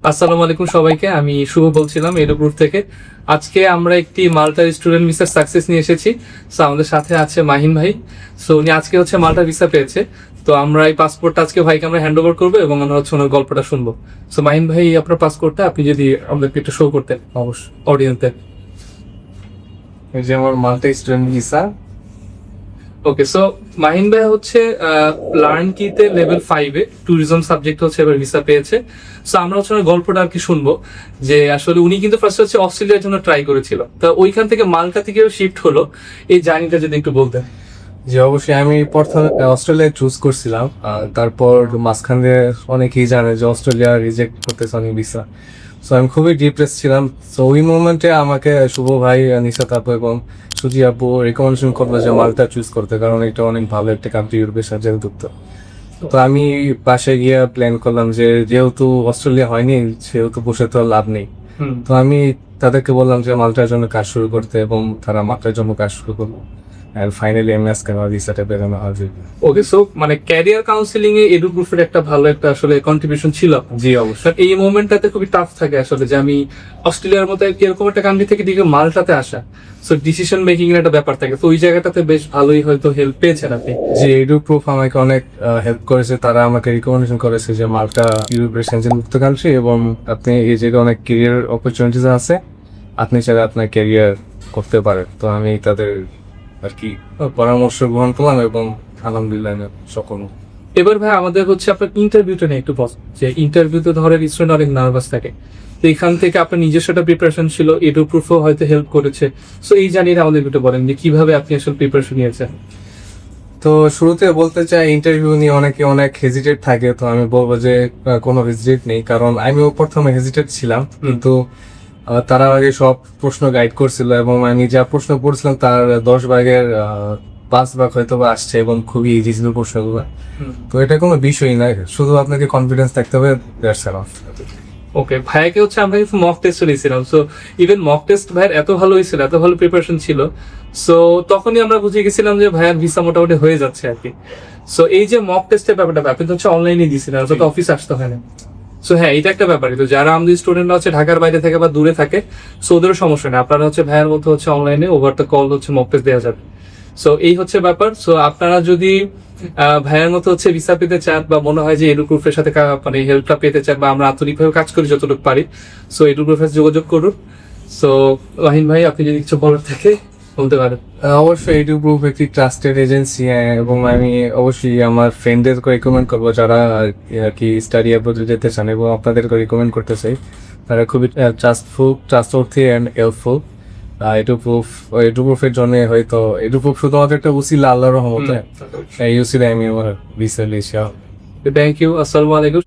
আসসালামু আলাইকুম সবাইকে। আমি শুভ বলছিলাম এডু গ্রুপ থেকে। আজকে আমরা একটি মাল্টা স্টুডেন্ট ভিসার সাকসেস নিয়ে এসেছি। সো আমাদের সাথে আছে মাহিন ভাই। সো উনি আজকে মাল্টা ভিসা পেয়েছে। তো আমরা এই পাসপোর্টটা আজকে ভাইকে আমরা হ্যান্ড ওভার করবো এবং আমরা ওনার গল্পটা শুনবো। সো মাহিন ভাই, আপনার পাসপোর্টটা আপনি যদি আমাদেরকে একটু শো করতেন অবশ্যই অডিয়েন্সদের। এই যে আমার মাল্টা স্টুডেন্ট ভিসা। ওকে, সো মাহিন ভাই লার্ন কিতে লেভেল 5 এ ট্যুরিজম সাবজেক্ট এবার ভিসা পেয়েছে। সো আমরা ওনার গল্পটা আর কি শুনবো যে আসলে উনি কিন্তু ফার্স্ট অস্ট্রেলিয়ার জন্য ট্রাই করেছিল, তা ওইখান থেকে মাল্টা থেকে শিফট হলো, এই জার্নিটা যদি একটু বলতেন। যে অবশ্যই আমি প্রথমে অস্ট্রেলিয়া চুজ করছিলাম, তারপর মাঝখান দিয়ে অনেকেই জানে যে অস্ট্রেলিয়া রিজেক্ট করতেছে অনেক ভিসা। সো আমি খুবই ডিপ্রেস ছিলাম। সো ওই মোমেন্টে আমাকে শুভ ভাই, নিশাত আপু এবং সুজি আপু রেকমেন্ডেশন করলো যে মাল্টা চুজ করতে, কারণ এটা অনেক ভালো একটা কান্ট্রি, ইউরোপের সাথে যুক্ত। তো আমি পাশে গিয়ে প্ল্যান করলাম যে যেহেতু অস্ট্রেলিয়া হয়নি সেহেতু বসে তো লাভ নেই। তো আমি তাদেরকে বললাম যে মাল্টার জন্য কাজ শুরু করতে, এবং তারা মাল্টার জন্য কাজ শুরু করলো। And finally আমি আজকে আমার ভিসাটা বেরোনো হবে। ওকে, সো ক্যারিয়ার কাউন্সিলিং এ এডু গ্রুপের একটা ভালো একটা কন্ট্রিবিউশন ছিল। জি অবশ্যই। এই মোমেন্টটাতে খুবই টাফ থাকে যে আমি অস্ট্রেলিয়ার মতো এরকম একটা কান্ট্রি থেকে দিকে মাল্টাতে আসা। সো ডিসিশন মেকিং এর একটা ব্যাপার থাকে, তো ওই জায়গাটাতে বেশ ভালোই হয়তো হেল্প পেয়েছেন আপনি। যে এডু প্রুফ আমাকে অনেক হেল্প করেছে, তারা আমাকে রিকমেন্ডেশন করেছে যে মাল্টা ইউরোপের সেনজেনভুক্ত কান্ট্রি, এবং আপনি এই জায়গায় অনেক ক্যারিয়ার অপরচুনিটিস আছে, আপনি চাইলে আপনার ক্যারিয়ার করতে পারেন। তো আমি তাদের আর কি পরামর্শ গ্রহণ করলাম এবং আলহামদুলিল্লাহ সকল। এবার ভাই আমাদের আপনার ইন্টারভিউটা নিয়ে একটু বল, যে ইন্টারভিউতে ধরেন স্টুডেন্ট অনেক নার্ভাস থাকে, তো এখান থেকে আপনার নিজস্ব একটা প্রিপারেশন ছিল, এডু প্রুফও হয়তো হেল্প করেছে। সো এই জানিয়ে আমাদের একটু বলেন যে কিভাবে আপনি প্রিপারেশন নিয়েছেন। তো শুরুতে বলতে চাই, ইন্টারভিউ নিয়ে অনেকে অনেক হেজিটেট থাকে। তো আমি বলবো যে কোনো হেজিটেট নেই, কারণ আমিও প্রথমে হেজিটেট ছিলাম, কিন্তু তারা আগে সব প্রশ্ন গাইড করছিল, এবং আমি যা প্রশ্ন পড়ছিলাম তার 10 ভাগের 5 ভাগ হয়তো বা আসছে, এবং খুবই ইজি ছিল প্রশ্নগুলো। তো এটা কোনো বিষয় না, শুধু আপনাকে কনফিডেন্স থাকতে হবে। ওকে, ভাইয়াকে আমরা কিন্তু মক টেস্ট নিয়েছিলাম। সো ইভেন মক টেস্ট ভাইয়ের এত ভালো হয়েছিল, এত ভালো প্রিপারেশন ছিল। সো তখনই আমরা বুঝে গেছিলাম যে ভাইয়ার ভিসা মোটামুটি হয়ে যাচ্ছে আর কি। সো এই যে মক টেস্টের ব্যাপারটা আপনি তো অনলাইনে দিয়েছিলেন, তো অফিস আসতে হয় না। সো হ্যাঁ, এটা একটা ব্যাপারই। তো যারা আমাদের স্টুডেন্টরা ঢাকার বাইরে থাকে বা দূরে থাকে, সো ওদেরও সমস্যা নেই, আপনারা ভাইয়ের মতো অনলাইনে over the call mock test দেওয়া যাবে। সো এই ব্যাপার। সো আপনারা যদি ভাইয়ের মতো ভিসা পেতে চান, বা মনে হয় যে এডু গ্রুপের সাথে হেল্পটা পেতে চান, বা আমরা আন্তরিকভাবে কাজ করি যতটুকু পারি, সো এডু গ্রুপের যোগাযোগ করুন। সো মাহিন ভাই, আপনি যদি কিছু বলার থাকে বলতে পারেন। অবশ্যই এডু গ্রুপ একটি ট্রাস্টেড এজেন্সি, এবং আমি অবশ্যই আমার ফ্রেন্ডদেরকে রিকমেন্ড করবো যারা আর কি স্টাডি অ্যাব্রোডে যেতে চান, এবং আপনাদেরকে রিকমেন্ড করতে চাই। তারা খুবই ট্রাস্টওয়ার্থি অ্যান্ড হেল্পফুল। এডু প্রুফের জন্য হয়তো এডু প্রুফ শুধুমাত্র একটা উসিলা, আল্লাহর রহমতে এই উসিলা আমি আমার ভিসা লিয়েছি। Thank you. আসসালামু আলাইকুম।